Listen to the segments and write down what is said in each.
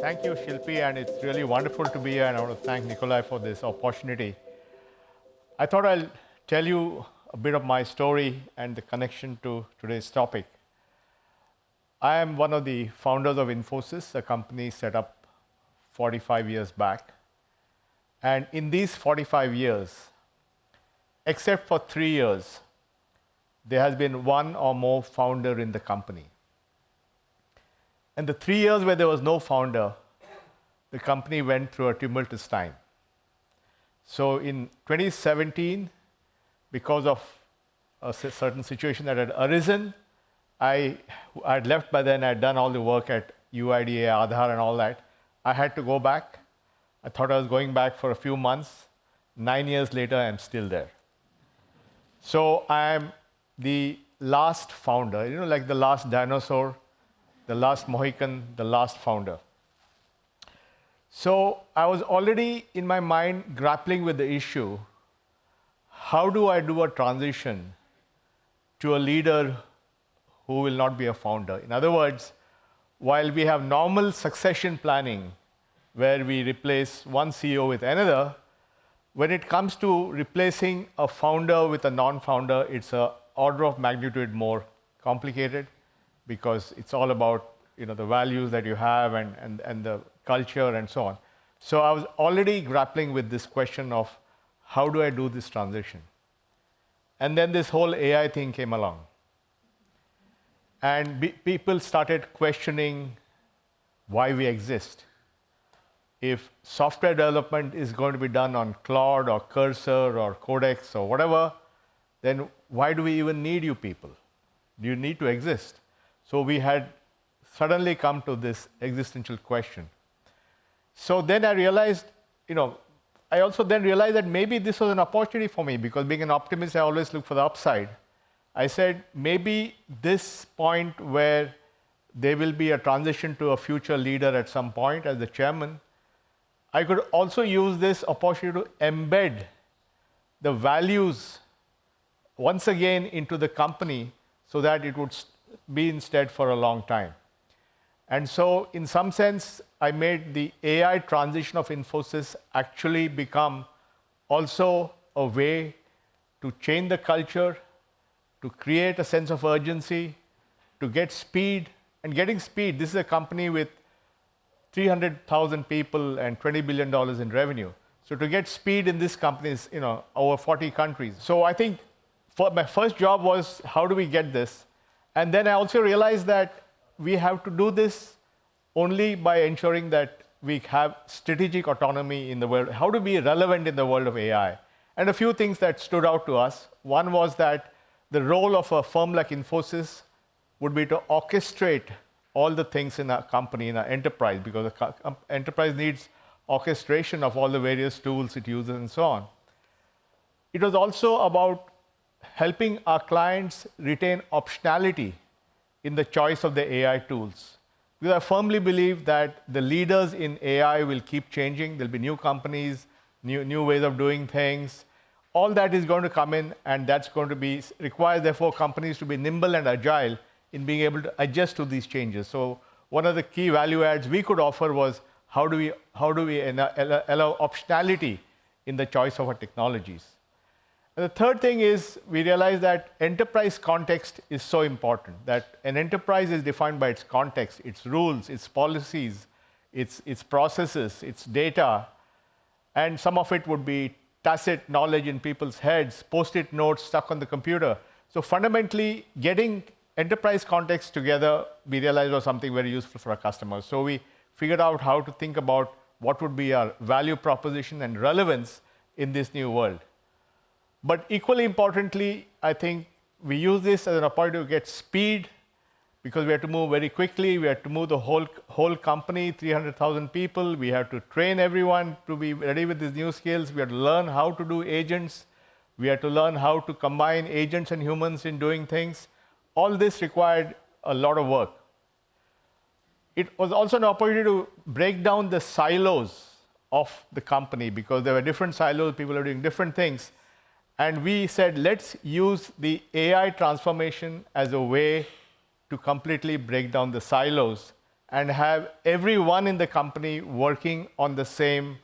Thank you, Shilpi, and it's really wonderful to be here, and I want to thank Nikolai for this opportunity. I thought I'll tell you a bit of my story and the connection to today's topic. I am one of the founders of Infosys, a company set up 45 years back. And in these 45 years, except for 3 years, there has been one or more founder in the company. And the 3 years where there was no founder, the company went through a tumultuous time. So in 2017, because of a certain situation that had arisen, I had left by then. I had done all the work at UIDAI, Aadhaar, and all that. I had to go back. I thought I was going back for a few months. 9 years later, I'm still there. So I am the last founder, like the last dinosaur, the last Mohican, the last founder. So I was already in my mind grappling with the issue, how do I do a transition to a leader who will not be a founder? In other words, while we have normal succession planning, where we replace one CEO with another, when it comes to replacing a founder with a non-founder, it's an order of magnitude more complicated, because it's all about the values that you have and the culture and so on. So I was already grappling with this question of how do I do this transition? And then this whole AI thing came along. And people started questioning why we exist. If software development is going to be done on Claude or Cursor or Codex or whatever, then why do we even need you people? Do you need to exist? So we had suddenly come to this existential question. So then I realized, I also then realized that maybe this was an opportunity for me, because being an optimist, I always look for the upside. I said, maybe this point where there will be a transition to a future leader at some point as the chairman, I could also use this opportunity to embed the values once again into the company so that it would be instead for a long time. And so in some sense, I made the AI transition of Infosys actually become also a way to change the culture, to create a sense of urgency, to get speed. And getting speed, this is a company with 300,000 people and $20 billion in revenue. So to get speed in this company is, over 40 countries. So I think my first job was, how do we get this? And then I also realized that we have to do this only by ensuring that we have strategic autonomy in the world. How to be relevant in the world of AI? And a few things that stood out to us. One was that the role of a firm like Infosys would be to orchestrate all the things in a company, in an enterprise, because the enterprise needs orchestration of all the various tools it uses and so on. It was also about helping our clients retain optionality in the choice of the AI tools. Because I firmly believe that the leaders in AI will keep changing. There'll be new companies, new ways of doing things. All that is going to come in, and that's going to require, therefore, companies to be nimble and agile in being able to adjust to these changes. So one of the key value adds we could offer was how do we allow optionality in the choice of our technologies. And the third thing is we realize that enterprise context is so important, that an enterprise is defined by its context, its rules, its policies, its processes, its data, and some of it would be tacit knowledge in people's heads, post-it notes stuck on the computer. So fundamentally, getting enterprise context together, we realized was something very useful for our customers. So we figured out how to think about what would be our value proposition and relevance in this new world. But equally importantly, I think we use this as an opportunity to get speed, because we have to move very quickly. We have to move the whole company, 300,000 people. We have to train everyone to be ready with these new skills. We have to learn how to do agents. We have to learn how to combine agents and humans in doing things. All this required a lot of work. It was also an opportunity to break down the silos of the company, because there were different silos, people are doing different things. And we said, let's use the AI transformation as a way to completely break down the silos and have everyone in the company working on the same,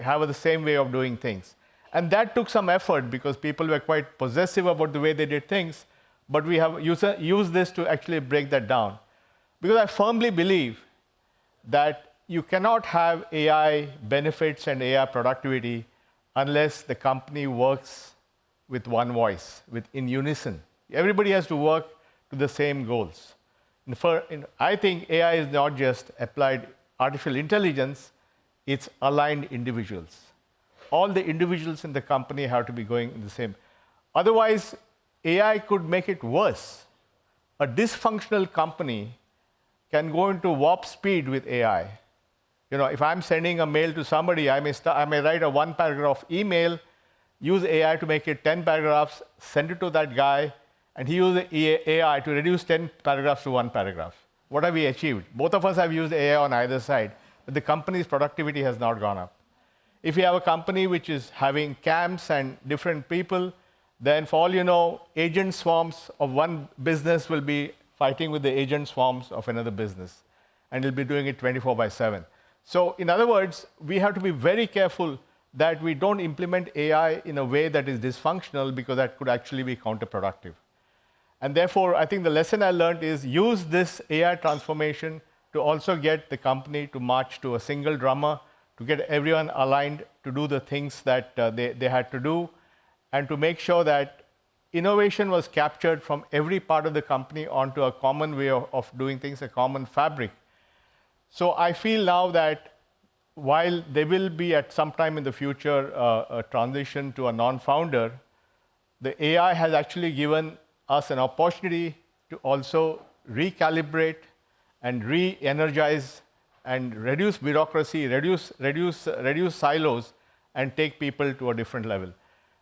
have the same way of doing things. And that took some effort because people were quite possessive about the way they did things, but we have used this to actually break that down. Because I firmly believe that you cannot have AI benefits and AI productivity unless the company works with one voice, in unison. Everybody has to work to the same goals. I think AI is not just applied artificial intelligence, it's aligned individuals. All the individuals in the company have to be going in the same. Otherwise, AI could make it worse. A dysfunctional company can go into warp speed with AI. If I'm sending a mail to somebody, I may write a 1-paragraph email, use AI to make it 10 paragraphs, send it to that guy, and he used AI to reduce 10 paragraphs to 1 paragraph. What have we achieved? Both of us have used AI on either side, but the company's productivity has not gone up. If you have a company which is having camps and different people, then for all you know, agent swarms of one business will be fighting with the agent swarms of another business, and it'll be doing it 24/7. So in other words, we have to be very careful that we don't implement AI in a way that is dysfunctional, because that could actually be counterproductive. And therefore, I think the lesson I learned is use this AI transformation to also get the company to march to a single drummer, to get everyone aligned to do the things that they had to do, and to make sure that innovation was captured from every part of the company onto a common way of doing things, a common fabric. So I feel now that while there will be at some time in the future a transition to a non-founder, the AI has actually given us an opportunity to also recalibrate and re-energize and reduce bureaucracy, reduce silos, and take people to a different level.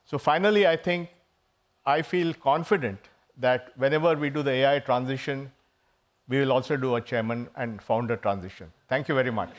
So finally, I feel confident that whenever we do the AI transition, we will also do a chairman and founder transition. Thank you very much.